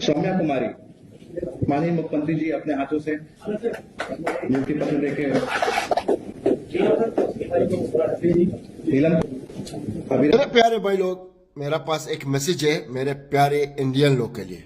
सौम्या कुमारी, माननीय मुख्यमंत्री जी अपने हाथों से नियुक्ति पत्र देके नीलम मेरे प्यारे भाई लोग, मेरा पास एक मैसेज है मेरे प्यारे इंडियन लोग के लिए।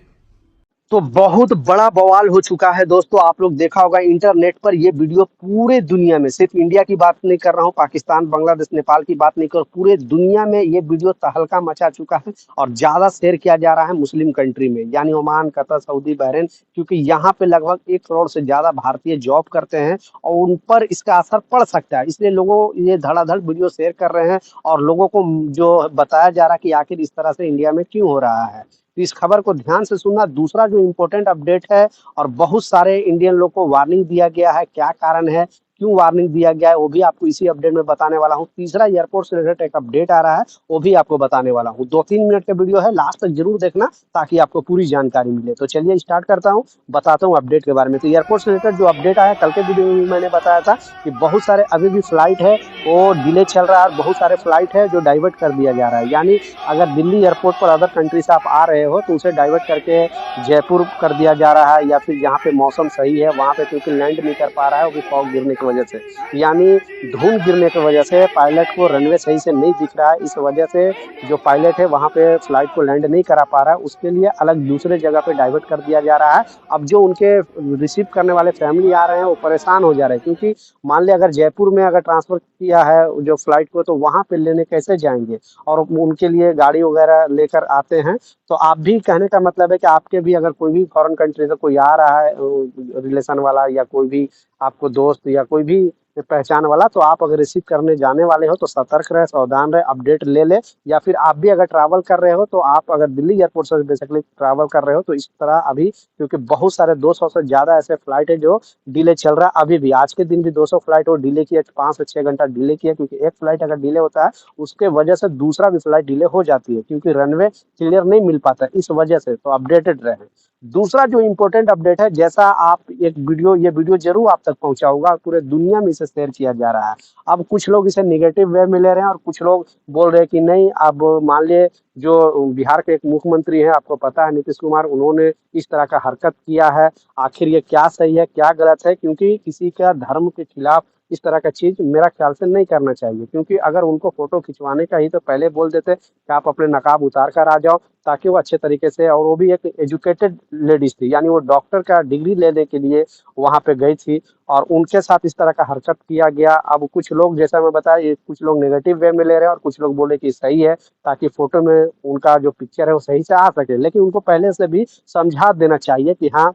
तो बहुत बड़ा बवाल हो चुका है दोस्तों। आप लोग देखा होगा इंटरनेट पर ये वीडियो, पूरे दुनिया में, सिर्फ इंडिया की बात नहीं कर रहा हूँ, पाकिस्तान, बांग्लादेश, नेपाल की बात नहीं कर, पूरे दुनिया में ये वीडियो तहलका मचा चुका है। और ज्यादा शेयर किया जा रहा है मुस्लिम कंट्री में, यानी ओमान, कतर, सऊदी, बहरीन, क्योंकि यहाँ पे लगभग 1 करोड़ से ज्यादा भारतीय जॉब करते हैं और उन पर इसका असर पड़ सकता है। इसलिए लोगों ये धड़ाधड़ वीडियो शेयर कर रहे हैं और लोगों को जो बताया जा रहा है कि आखिर इस तरह से इंडिया में क्यों हो रहा है। तो इस खबर को ध्यान से सुनना। दूसरा जो इम्पोर्टेंट अपडेट है, और बहुत सारे इंडियन लोग को वार्निंग दिया गया है, क्या कारण है, क्यों वार्निंग दिया गया है, वो भी आपको इसी अपडेट में बताने वाला हूँ। तीसरा एयरपोर्ट से रिलेटेड एक अपडेट आ रहा है, वो भी आपको बताने वाला हूँ। 2-3 मिनट का वीडियो है, लास्ट तक जरूर देखना ताकि आपको पूरी जानकारी मिले। तो चलिए स्टार्ट करता हूँ, बताता हूँ अपडेट के बारे में। तो एयरपोर्ट से रिलेटेड जो अपडेट आया, कल के वीडियो में भी मैंने बताया था कि बहुत सारे अभी भी फ्लाइट है वो डिले चल रहा है, बहुत सारे फ्लाइट है जो डाइवर्ट कर दिया जा रहा है। यानी अगर दिल्ली एयरपोर्ट पर अदर कंट्री से आप आ रहे हो तो उसे डाइवर्ट करके जयपुर कर दिया जा रहा है, या फिर जहाँ पे मौसम सही है वहाँ पे, क्योंकि लैंड नहीं कर पा रहा है वो भी फॉग गिरने की वजह से, यानी धुंध गिरने की वजह से पायलट को रनवे सही से नहीं दिख रहा है। इस वजह से जो पायलट है वहाँ पे फ्लाइट को लैंड नहीं करा पा रहा है, उसके लिए अलग दूसरे जगह पे डाइवर्ट कर दिया जा रहा है। अब जो उनके रिसीव करने वाले फैमिली आ रहे हैं वो परेशान हो जा रहे हैं, क्योंकि मान लिया अगर जयपुर में अगर ट्रांसफर किया है जो फ्लाइट को, तो वहाँ पे लेने कैसे जाएंगे, और उनके लिए गाड़ी वगैरह लेकर आते हैं। तो आप भी, कहने का मतलब है कि आपके भी अगर कोई भी फॉरेन कंट्री से कोई आ रहा है रिलेशन वाला, या कोई भी आपको दोस्त या कोई भी पहचान वाला, तो आप अगर रिसीव करने जाने वाले हो तो सतर्क रहे, सावधान रहे, अपडेट ले ले। या फिर आप भी अगर ट्रैवल कर रहे हो, तो आप अगर दिल्ली एयरपोर्ट से बेसिकली ट्रैवल कर रहे हो, तो इस तरह अभी, क्योंकि बहुत सारे 200 से ज्यादा ऐसे फ्लाइट है जो डिले चल रहा है। अभी भी आज के दिन भी 200 फ्लाइट वो डिले किया, 5 से 6 घंटा डिले किया, क्योंकि एक फ्लाइट अगर डिले होता है उसके वजह से दूसरा भी फ्लाइट डिले हो जाती है, क्योंकि रनवे क्लियर नहीं मिल पाता इस वजह से। तो अपडेटेड रहे। दूसरा जो इम्पोर्टेंट अपडेट है, जैसा आप एक वीडियो, ये वीडियो जरूर आप तक पहुंचा होगा, पूरे दुनिया में इसे शेयर किया जा रहा है। अब कुछ लोग इसे निगेटिव वे में ले रहे हैं और कुछ लोग बोल रहे हैं कि नहीं। अब मान लिए जो बिहार के एक मुख्यमंत्री हैं, आपको पता है नीतीश कुमार, उन्होंने इस तरह का हरकत किया है। आखिर ये क्या सही है क्या गलत है, क्योंकि किसी का धर्म के खिलाफ इस तरह का चीज मेरा ख्याल से नहीं करना चाहिए। क्योंकि अगर उनको फोटो खिंचवाने का ही तो पहले बोल देते कि आप अपने नकाब उतार कर आ जाओ, ताकि वो अच्छे तरीके से, और वो भी एक एजुकेटेड लेडीज थी, यानी वो डॉक्टर का डिग्री लेने के लिए वहां पे गई थी, और उनके साथ इस तरह का हरकत किया गया। अब कुछ लोग, जैसा मैं बताया, ये कुछ लोग नेगेटिव वे में ले रहे हैं और कुछ लोग बोले कि सही है, ताकि फोटो में उनका जो पिक्चर है वो सही से आ सके। लेकिन उनको पहले से भी समझा देना चाहिए कि हाँ,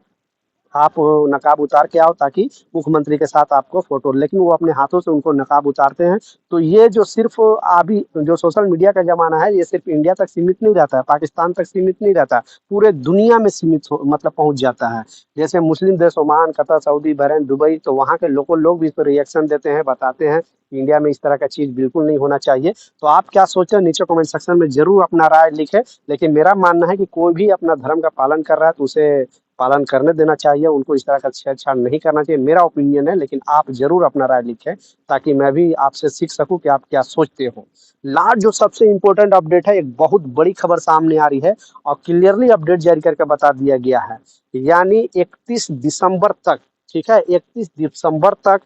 आप नकाब उतार के आओ, ताकि मुख्यमंत्री के साथ आपको फोटो, लेकिन वो अपने हाथों से उनको नकाब उतारते हैं। तो ये जो सिर्फ अभी जो सोशल मीडिया का जमाना है, ये सिर्फ इंडिया तक सीमित नहीं रहता है, पाकिस्तान तक सीमित नहीं रहता है, पूरे दुनिया में सीमित मतलब पहुंच जाता है। जैसे मुस्लिम देश Oman, Qatar, Saudi, Bahrain, Dubai, तो वहाँ के लोकल लोग भी इस पर रिएक्शन देते हैं, बताते हैं कि इंडिया में इस तरह का चीज बिल्कुल नहीं होना चाहिए। तो आप क्या सोचते हैं नीचे कमेंट सेक्शन में जरूर अपना राय लिखें। लेकिन मेरा मानना है कि कोई भी अपना धर्म का पालन कर रहा है तो उसे पालन करने देना चाहिए, उनको इस तरह का छेड़छाड़ नहीं करना चाहिए, मेरा ओपिनियन है। लेकिन आप जरूर अपना राय लिखें ताकि मैं भी आपसे सीख सकूं कि आप क्या सोचते हो। लास्ट जो सबसे इंपॉर्टेंट अपडेट है, एक बहुत बड़ी खबर सामने आ रही है और क्लियरली अपडेट जारी करके बता दिया गया है, यानी 31 दिसंबर तक, ठीक है, 31 दिसंबर तक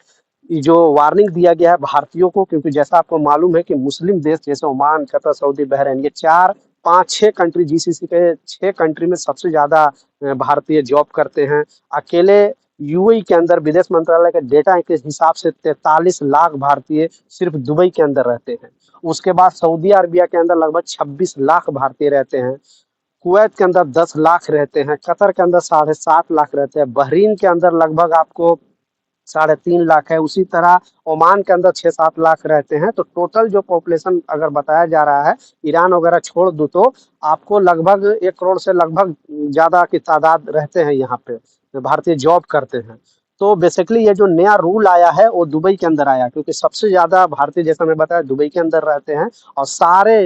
जो वार्निंग दिया गया है भारतीयों को। क्योंकि जैसा आपको मालूम है कि मुस्लिम देश जैसे ओमान, कतर, सऊदी, बहरीन, ये 4, 5, 6 कंट्री, जीसीसी के 6 कंट्री में सबसे ज्यादा भारतीय जॉब करते हैं। अकेले यूएई के अंदर विदेश मंत्रालय के डेटा के हिसाब से 43 लाख भारतीय सिर्फ दुबई के अंदर रहते हैं। उसके बाद सऊदी अरबिया के अंदर लगभग 26 लाख भारतीय रहते हैं। कुवैत के अंदर 10 लाख रहते हैं। कतर के अंदर 7.5 लाख रहते हैं। बहरीन के अंदर लगभग आपको 3.5 लाख है। उसी तरह ओमान के अंदर 6-7 लाख रहते हैं। तो टोटल जो पॉपुलेशन अगर बताया जा रहा है, ईरान वगैरह छोड़ दो, तो आपको लगभग 1 करोड़ से लगभग ज्यादा की तादाद रहते हैं यहाँ पे, भारतीय जॉब करते हैं। तो बेसिकली ये जो नया रूल आया है वो दुबई के अंदर आया, क्योंकि सबसे ज्यादा भारतीय, जैसा मैं बताया, दुबई के अंदर रहते हैं। और सारे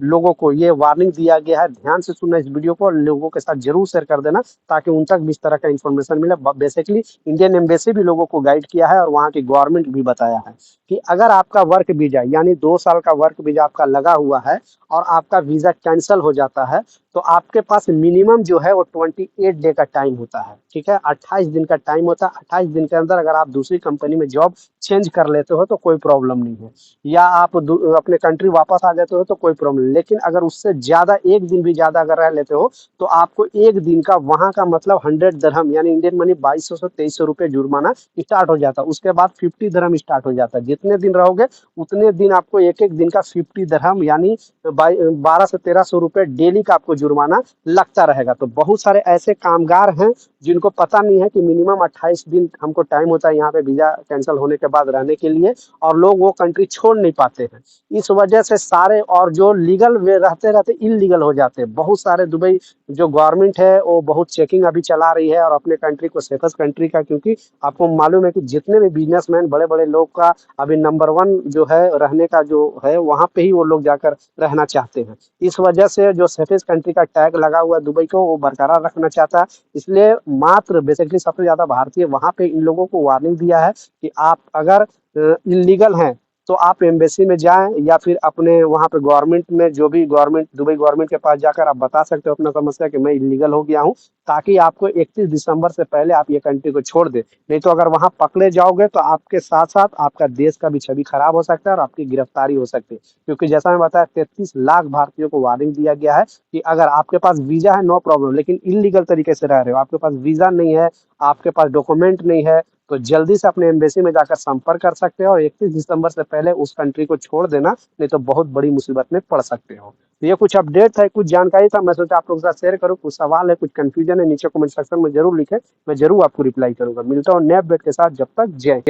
लोगों को ये वार्निंग दिया गया है, ध्यान से सुनना इस वीडियो को और लोगों के साथ जरूर शेयर कर देना ताकि उन तक भी इस तरह का इन्फॉर्मेशन मिले। बेसिकली इंडियन एम्बेसी भी लोगों को गाइड किया है और वहाँ की गवर्नमेंट भी बताया है कि अगर आपका वर्क वीजा यानी 2 साल का वर्क वीजा आपका लगा हुआ है और आपका वीजा कैंसिल हो जाता है, तो आपके पास मिनिमम जो है वो 28 डे का टाइम होता है। ठीक है, 28 दिन का टाइम होता है। 28 दिन के अंदर अगर आप दूसरी कंपनी में जॉब चेंज कर लेते हो तो कोई प्रॉब्लम नहीं है, या आप अपने कंट्री वापस आ जाते हो तो कोई प्रॉब्लम नहीं। लेकिन अगर उससे ज्यादा, एक दिन भी ज्यादा अगर रह लेते हो तो आपको एक दिन का वहां का मतलब 100 दरहम यानी इंडियन मनी 2200 से 2300 रुपए जुर्माना स्टार्ट हो जाता है। उसके बाद 50 दरहम स्टार्ट हो जाता है। जितने दिन रहोगे उतने दिन आपको एक एक दिन का 50 दरहम यानी 12 से 1300 रुपए डेली का आपको जुर्माना लगता रहेगा। तो बहुत सारे ऐसे कामगार हैं जिनको पता नहीं है कि मिनिमम 28 दिन हमको टाइम होता है यहाँ पे वीजा कैंसिल होने के बाद रहने के लिए, और लोग वो कंट्री छोड़ नहीं पाते हैं। इस वजह से सारे, और जो लीगल वे रहते रहते इलीगल हो जाते हैं। बहुत सारे दुबई जो गवर्नमेंट है वो बहुत चेकिंग अभी चला रही है और अपने कंट्री को सेफेस्ट कंट्री का, क्योंकि आपको मालूम है कि जितने भी बिजनेसमैन बड़े बड़े लोग का अभी नंबर 1 जो है रहने का जो है, वहां पे ही वो लोग जाकर रहना चाहते हैं। इस वजह से जो सेफेस्ट कंट्री का टैग लगा हुआ है दुबई को, वो बरकरार रखना चाहता है। इसलिए मात्र बेसिकली सबसे ज्यादा भारतीय वहां पे इन लोगों को वार्निंग दिया है कि आप अगर इलीगल हैं तो आप एम्बेसी में जाएं या फिर अपने वहां पे गवर्नमेंट में, जो भी गवर्नमेंट, दुबई गवर्नमेंट के पास जाकर आप बता सकते हो अपना समस्या कि मैं इलीगल हो गया हूं, ताकि आपको 31 दिसंबर से पहले आप ये कंट्री को छोड़ दे। नहीं तो अगर वहां पकड़े जाओगे तो आपके साथ साथ आपका देश का भी छवि खराब हो सकता है और आपकी गिरफ्तारी हो सकती है। क्योंकि जैसा मैं बताया, 33 लाख भारतीयों को वार्निंग दिया गया है कि अगर आपके पास वीजा है नो प्रॉब्लम, लेकिन इलीगल तरीके से रह रहे हो, आपके पास वीजा नहीं है, आपके पास डॉक्यूमेंट नहीं है, तो जल्दी से अपने एम्बेसी में जाकर संपर्क कर सकते हो और 31 दिसंबर से पहले उस कंट्री को छोड़ देना, नहीं तो बहुत बड़ी मुसीबत में पड़ सकते हो। तो ये कुछ अपडेट है, कुछ जानकारी था, मैं सोचा आप लोगों के साथ शेयर करूं। कुछ सवाल है, कुछ कंफ्यूजन है, नीचे कमेंट सेक्शन में जरूर लिखें, मैं जरूर आपको रिप्लाई करूंगा। मिलता हूं नए अपडेट के साथ, जब तक जय हिंद।